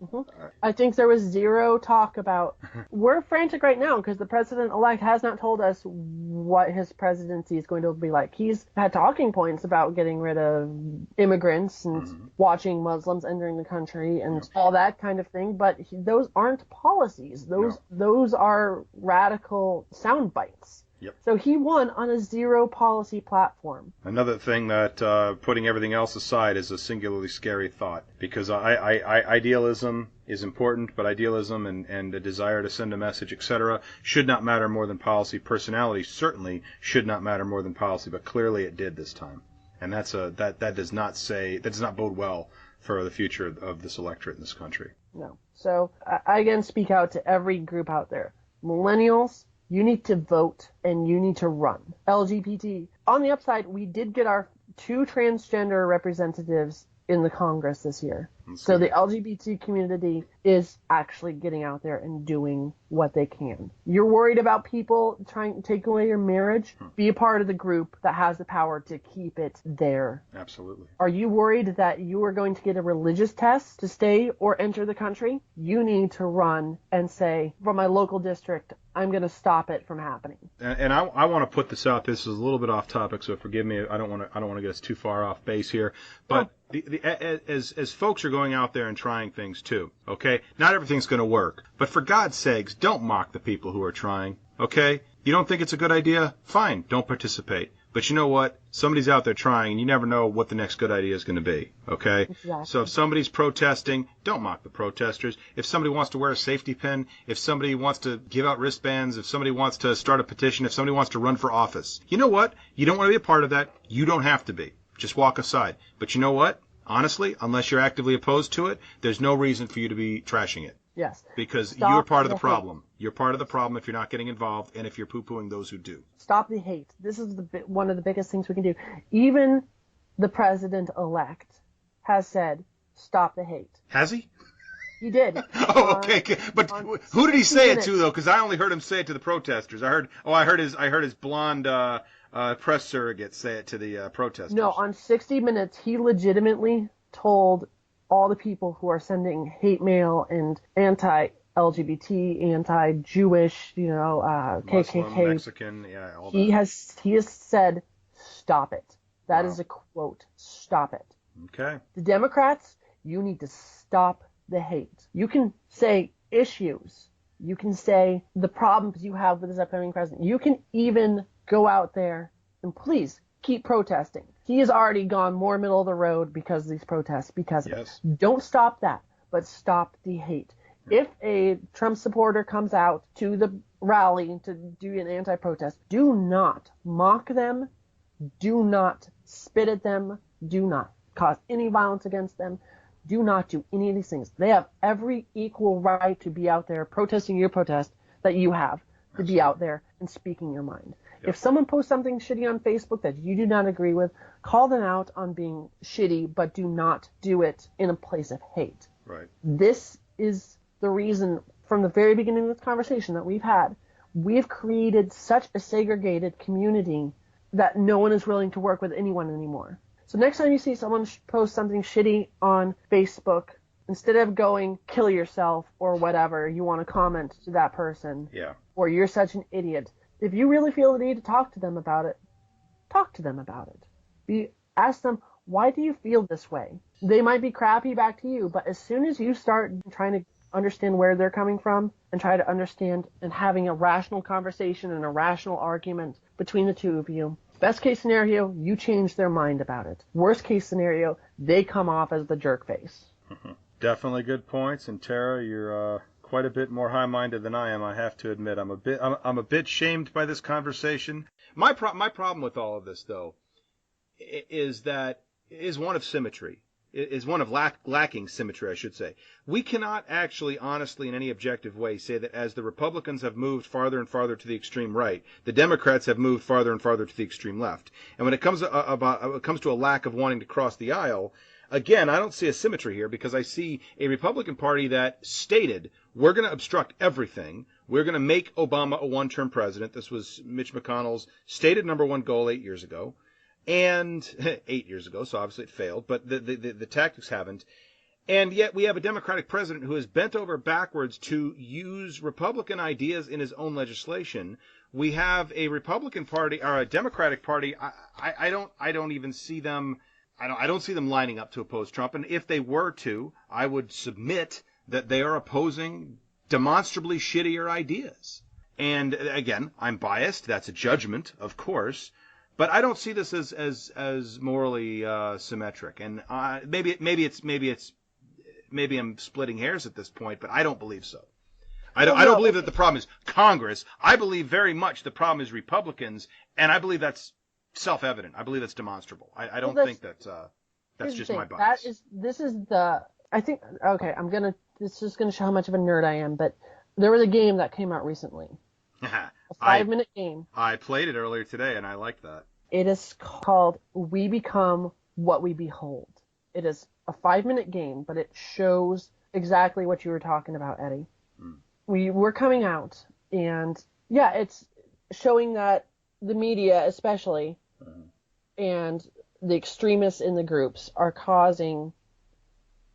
I think there was zero talk about. We're frantic right now because the president-elect has not told us what his presidency is going to be like. He's had talking points about getting rid of immigrants and watching Muslims entering the country and all that kind of thing, but those aren't policies. Those are radical sound bites. Yep. So he won on a zero policy platform. Another thing that putting everything else aside is a singularly scary thought, because idealism is important, but idealism and a desire to send a message, etc., should not matter more than policy. Personality certainly should not matter more than policy, but clearly it did this time, and that does not bode well for the future of this electorate in this country. No. So I again speak out to every group out there. Millennials, you need to vote and you need to run. LGBT. On the upside, we did get our 2 transgender representatives in the Congress this year. So the LGBT community is actually getting out there and doing what they can. You're worried about people trying to take away your marriage? Be a part of the group that has the power to keep it there. Absolutely. Are you worried that you are going to get a religious test to stay or enter the country? You need to run and say, from my local district, I'm going to stop it from happening. And I want to put this out. This is a little bit off topic, so forgive me. I don't want to get us too far off base here. But as folks are going out there and trying things too, okay? Not everything's going to work. But for God's sakes, don't mock the people who are trying, okay? You don't think it's a good idea? Fine, don't participate. But you know what? Somebody's out there trying, and you never know what the next good idea is going to be, okay? Exactly. So if somebody's protesting, don't mock the protesters. If somebody wants to wear a safety pin, if somebody wants to give out wristbands, if somebody wants to start a petition, if somebody wants to run for office, you know what? You don't want to be a part of that. You don't have to be. Just walk aside. But you know what? Honestly, unless you're actively opposed to it, there's no reason for you to be trashing it. Yes. Because you're part of the problem. You're part of the problem if you're not getting involved and if you're poo-pooing those who do. Stop the hate. This is one of the biggest things we can do. Even the president-elect has said, stop the hate. Has he? He did. Oh, okay. But who did he say it to, though? Because I only heard him say it to the protesters. I heard his blonde press surrogate say it to the protesters. No, on 60 Minutes, he legitimately told all the people who are sending hate mail and anti-LGBT, anti-Jewish, Muslim, KKK, Mexican, yeah, all that. He has said, stop it. That is a quote. Stop it. Okay. The Democrats, you need to stop the hate. You can say issues. You can say the problems you have with this upcoming president. You can even go out there and please keep protesting. He has already gone more middle of the road because of these protests, because of it. Don't stop that, but stop the hate. If a Trump supporter comes out to the rally to do an anti-protest, do not mock them. Do not spit at them. Do not cause any violence against them. Do not do any of these things. They have every equal right to be out there protesting your protest that you have, to be out there and speaking your mind. If someone posts something shitty on Facebook that you do not agree with, call them out on being shitty, but do not do it in a place of hate. Right. This is the reason from the very beginning of this conversation that we've created such a segregated community that no one is willing to work with anyone anymore. So next time you see someone post something shitty on Facebook, instead of going, kill yourself or whatever, you want to comment to that person. Yeah. Or you're such an idiot. If you really feel the need to talk to them about it, talk to them about it. Ask them, why do you feel this way? They might be crappy back to you, but as soon as you start trying to understand where they're coming from and try to understand and having a rational conversation and a rational argument between the two of you, best case scenario, you change their mind about it. Worst case scenario, they come off as the jerk face. Definitely good points. And Tara, you're quite a bit more high-minded than I am. I have to admit, I'm a bit shamed by this conversation. My problem with all of this, though, is one of symmetry. Is one of lacking symmetry, I should say. We cannot actually, honestly, in any objective way, say that as the Republicans have moved farther and farther to the extreme right, the Democrats have moved farther and farther to the extreme left. And when it comes to a lack of wanting to cross the aisle, again, I don't see a symmetry here, because I see a Republican Party that stated, we're going to obstruct everything. We're going to make Obama a one-term president. This was Mitch McConnell's stated number one goal 8 years ago. And 8 years ago, so obviously it failed, but the tactics haven't. And yet we have a Democratic president who has bent over backwards to use Republican ideas in his own legislation. We have a Republican Party, or a Democratic Party, I don't even see them, I don't see them lining up to oppose Trump. And if they were to, I would submit that they are opposing demonstrably shittier ideas. And again, I'm biased. That's a judgment, of course. But I don't see this as morally symmetric. And maybe I'm splitting hairs at this point, but I don't believe so. I don't believe that the problem is Congress. I believe very much the problem is Republicans, and I believe that's self-evident. I believe that's demonstrable. I don't think that's just my bias. This is gonna show how much of a nerd I am, but there was a game that came out recently. A 5-minute game. I played it earlier today, and I liked that. It is called We Become What We Behold. It is a 5-minute game, but it shows exactly what you were talking about, Eddie. We were coming out, and yeah, it's showing that the media, especially, and the extremists in the groups are causing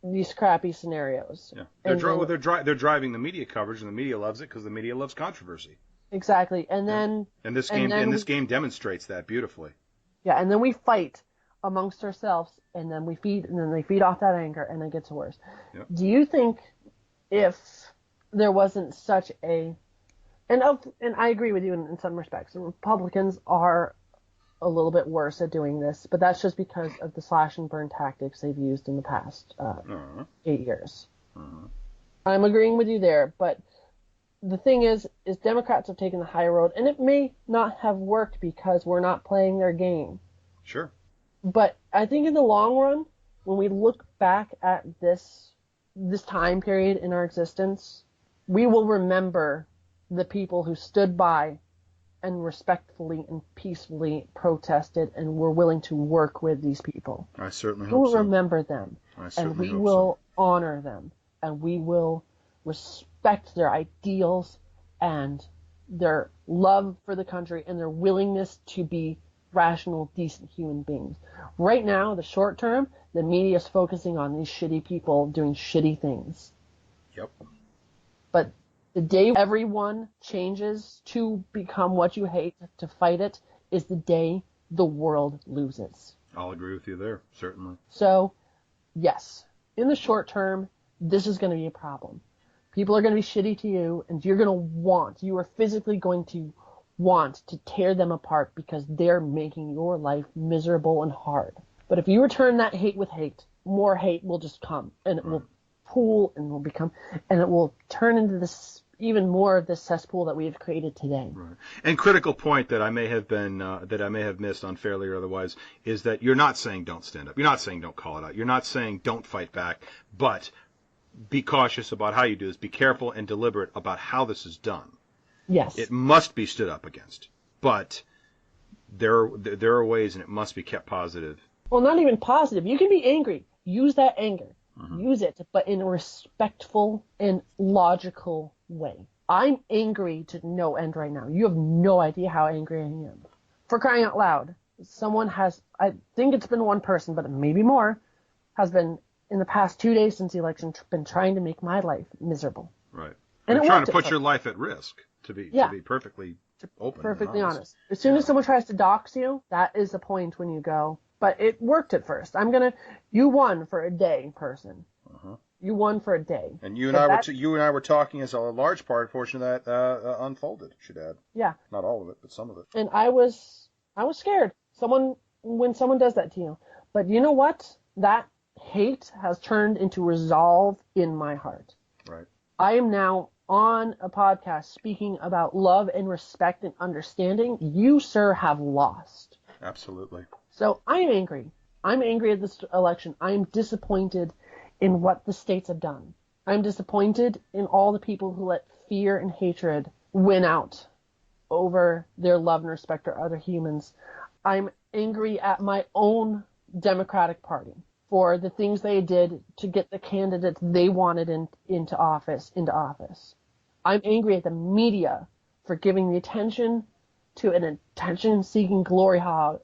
these crappy scenarios. Yeah, they're driving the media coverage, and the media loves it because the media loves controversy. Exactly, and then this game demonstrates that beautifully. Yeah, and then we fight amongst ourselves, and then they feed off that anger, and it gets worse. Yep. Do you think if there wasn't such and I agree with you in some respects, the Republicans are a little bit worse at doing this, but that's just because of the slash and burn tactics they've used in the past 8 years. I'm agreeing with you there, but the thing is Democrats have taken the high road, and it may not have worked because we're not playing their game. Sure. But I think in the long run, when we look back at this time period in our existence, we will remember the people who stood by and respectfully and peacefully protested and were willing to work with these people. I certainly hope so. We will remember them, and we will honor them, and we will respect their ideals and their love for the country and their willingness to be rational, decent human beings. Right now, the short term, the media is focusing on these shitty people doing shitty things. Yep. But the day everyone changes to become what you hate, to fight it, is the day the world loses. I'll agree with you there, certainly. So, yes, in the short term, this is going to be a problem. People are going to be shitty to you, and you are physically going to want to tear them apart because they're making your life miserable and hard. But if you return that hate with hate, more hate will just come, and it will pool and it will turn into this even more of this cesspool that we have created today. Right. And critical point that I may have missed unfairly or otherwise is that you're not saying don't stand up. You're not saying don't call it out. You're not saying don't fight back, but be cautious about how you do this. Be careful and deliberate about how this is done. Yes. It must be stood up against, but there are ways, and it must be kept positive. Well, not even positive. You can be angry. Use that anger. Use it, but in a respectful and logical way. I'm angry to no end right now. You have no idea how angry I am. For crying out loud, someone has, I think it's been one person, but maybe more, has been, in the past 2 days since the election, been trying to make my life miserable. Right. And they're trying to put your life at risk, to be perfectly open. Perfectly honest. As soon as someone tries to dox you, that is the point when you go, but it worked at first. You won for a day, person. You won for a day. And you and I were talking as a large portion of that unfolded, should add. Yeah. Not all of it, but some of it. And I was scared. When someone does that to you. But you know what? That hate has turned into resolve in my heart. Right. I am now on a podcast speaking about love and respect and understanding. You, sir, have lost. Absolutely. So I'm angry. I'm angry at this election. I'm disappointed in what the states have done. I'm disappointed in all the people who let fear and hatred win out over their love and respect for other humans. I'm angry at my own Democratic Party for the things they did to get the candidates they wanted into office. I'm angry at the media for giving the attention to an attention-seeking glory hog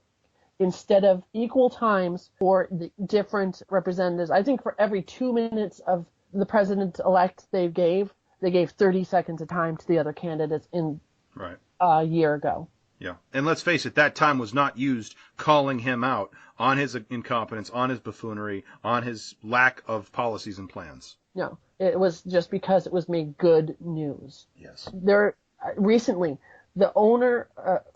instead of equal times for the different representatives. I think for every 2 minutes of the president-elect they gave 30 seconds of time to the other candidates in a year ago. Yeah. And let's face it, that time was not used calling him out on his incompetence, on his buffoonery, on his lack of policies and plans. No, it was just because it was made good news. Yes. recently, the owner,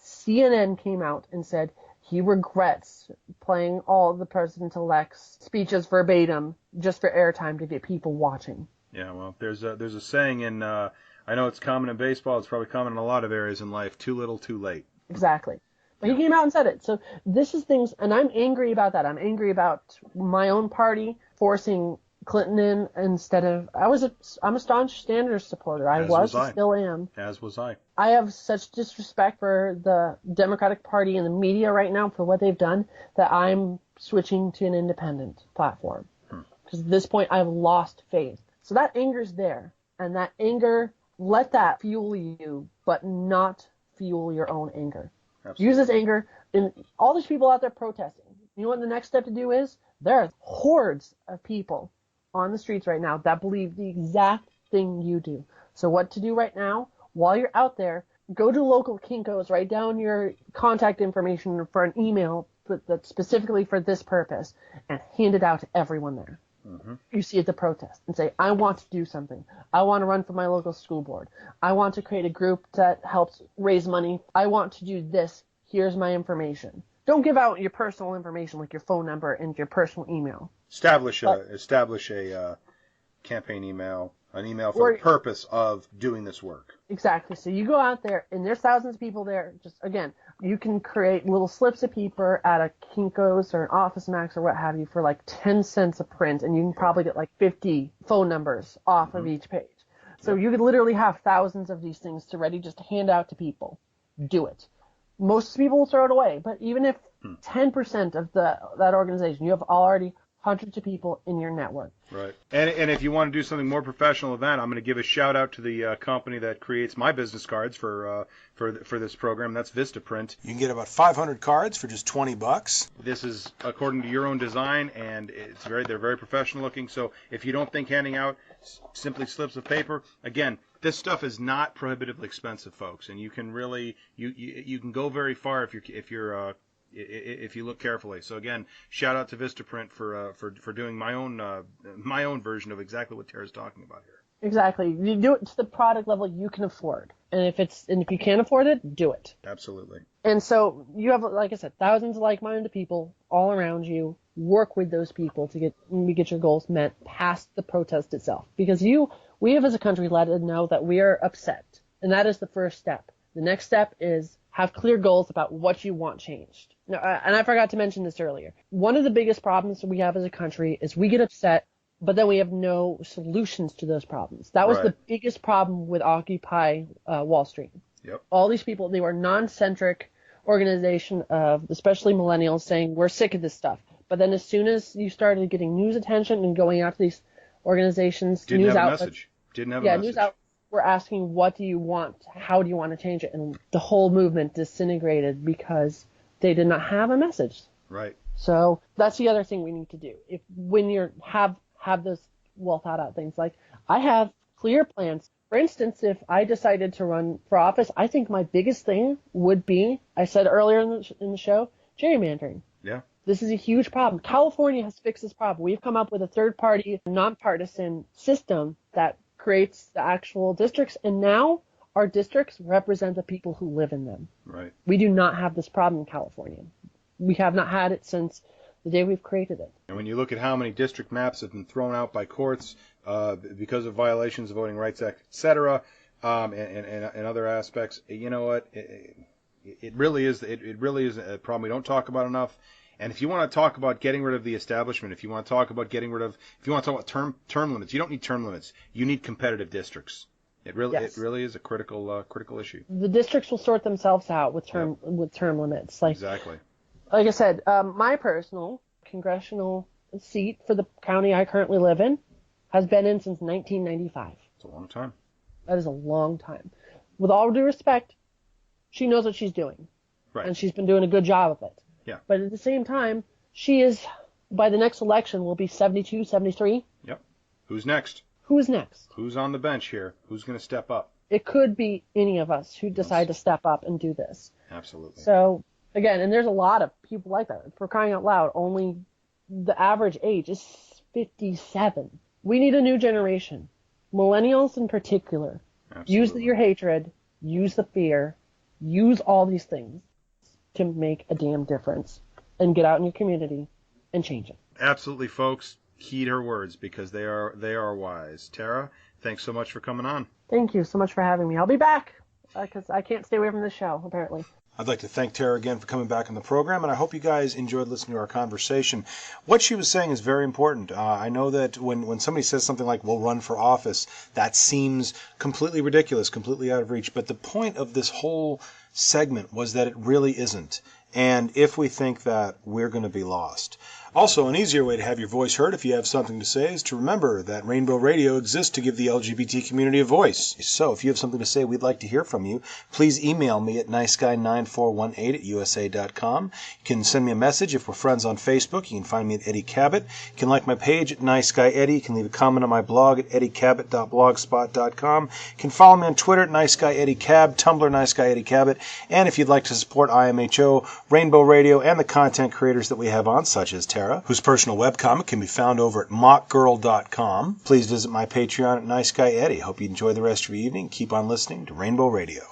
CNN came out and said he regrets playing all of the president-elect's speeches verbatim just for airtime to get people watching. Yeah, well, there's a saying in, I know it's common in baseball, it's probably common in a lot of areas in life, too little, too late. Exactly. But he came out and said it. So this is things, and I'm angry about that. I'm angry about my own party forcing Clinton in instead of, I'm a staunch Sanders supporter. I still am. As was I. I have such disrespect for the Democratic Party and the media right now for what they've done that I'm switching to an independent platform. Because at this point, I've lost faith. So that anger's there. And that anger, let that fuel you, but not fuel your own anger. Absolutely. Use this anger. And all these people out there protesting. You know what the next step to do is? There are hordes of people on the streets right now that believe the exact thing you do. So what to do right now? While you're out there, go to local Kinko's, write down your contact information for an email that's specifically for this purpose, and hand it out to everyone there. You see at the protest and say, I want to do something. I want to run for my local school board. I want to create a group that helps raise money. I want to do this. Here's my information. Don't give out your personal information like your phone number and your personal email. Establish a campaign email, an email for the purpose of doing this work. Exactly. So you go out there, and there's thousands of people there. Just, again, you can create little slips of paper at a Kinko's or an Office Max or what have you for like 10 cents a print, and you can probably get like 50 phone numbers off of each page. So you could literally have thousands of these things to ready just to hand out to people. Do it. Most people will throw it away, but even if 10% of that organization, you have already hundreds of people in your network. Right. And if you want to do something more professional than that, I'm going to give a shout out to the company that creates my business cards for this program. That's Vistaprint. You can get about 500 cards for just $20. This is according to your own design, and they're very professional looking. So if you don't think handing out simply slips of paper, again, this stuff is not prohibitively expensive, folks, and you can really you can go very far if you look carefully. So again, shout out to Vistaprint for doing my own version of exactly what Terra's talking about here. Exactly. You do it to the product level you can afford. And if you can't afford it, do it. Absolutely. And so you have, like I said, thousands of like-minded people all around you. Work with those people to get your goals met past the protest itself. Because we have as a country let it know that we are upset. And that is the first step. The next step is have clear goals about what you want changed. Now, and I forgot to mention this earlier. One of the biggest problems we have as a country is we get upset, but then we have no solutions to those problems. That was the biggest problem with Occupy Wall Street. Yep. All these people, they were non-centric organization of, especially millennials, saying, we're sick of this stuff. But then as soon as you started getting news attention and going out to these organizations, news outlets were asking, what do you want? How do you want to change it? And the whole movement disintegrated because they did not have a message. Right. So that's the other thing we need to do. When you have those well thought out things, like I have clear plans. For instance, if I decided to run for office, I think my biggest thing would be, I said earlier in the show, gerrymandering. Yeah. This is a huge problem. California has fixed this problem. We've come up with a third-party, nonpartisan system that creates the actual districts, and now our districts represent the people who live in them. Right. We do not have this problem in California. We have not had it since the day we've created it. And when you look at how many district maps have been thrown out by courts because of violations of Voting Rights Act, et cetera, and other aspects, you know what? It really is a problem we don't talk about enough. And if you want to talk about getting rid of the establishment, if you want to talk about term limits, you don't need term limits. You need competitive districts. It really is a critical issue. The districts will sort themselves out with term limits. Exactly. Like I said, my personal congressional seat for the county I currently live in has been in since 1995. It's a long time. That is a long time. With all due respect, she knows what she's doing. Right. And she's been doing a good job of it. Yeah. But at the same time, she is, by the next election, will be 72, 73. Yep. Who's next? Who's next? Who's on the bench here? Who's going to step up? It could be any of us who decide to step up and do this. Absolutely. So, again, and there's a lot of people like that. For crying out loud, only the average age is 57. We need a new generation. Millennials in particular. Absolutely. Use your hatred. use the fear, use all these things to make a damn difference and get out in your community and change it. Absolutely, folks. Heed her words because they are wise. Terra, thanks so much for coming on. Thank you so much for having me. I'll be back because I can't stay away from this show, apparently. I'd like to thank Terra again for coming back on the program, and I hope you guys enjoyed listening to our conversation. What she was saying is very important. I know that when somebody says something like, we'll run for office, that seems completely ridiculous, completely out of reach. But the point of this whole segment was that it really isn't. And if we think that, we're going to be lost. Also, an easier way to have your voice heard if you have something to say is to remember that Rainbow Radio exists to give the LGBT community a voice. So if you have something to say, we'd like to hear from you. Please email me at niceguy9418@usa.com. You can send me a message if we're friends on Facebook. You can find me at Eddie Cabot. You can like my page at Niceguy Eddie. You can leave a comment on my blog at eddiecabot.blogspot.com. You can follow me on Twitter at Niceguy Eddie Cab, Tumblr Niceguy Eddie Cabot. And if you'd like to support IMHO, Rainbow Radio, and the content creators that we have on, such as Terra, whose personal webcomic can be found over at mockgirl.com. Please visit my Patreon at Niceguy Eddie. Hope you enjoy the rest of your evening. Keep on listening to Rainbow Radio.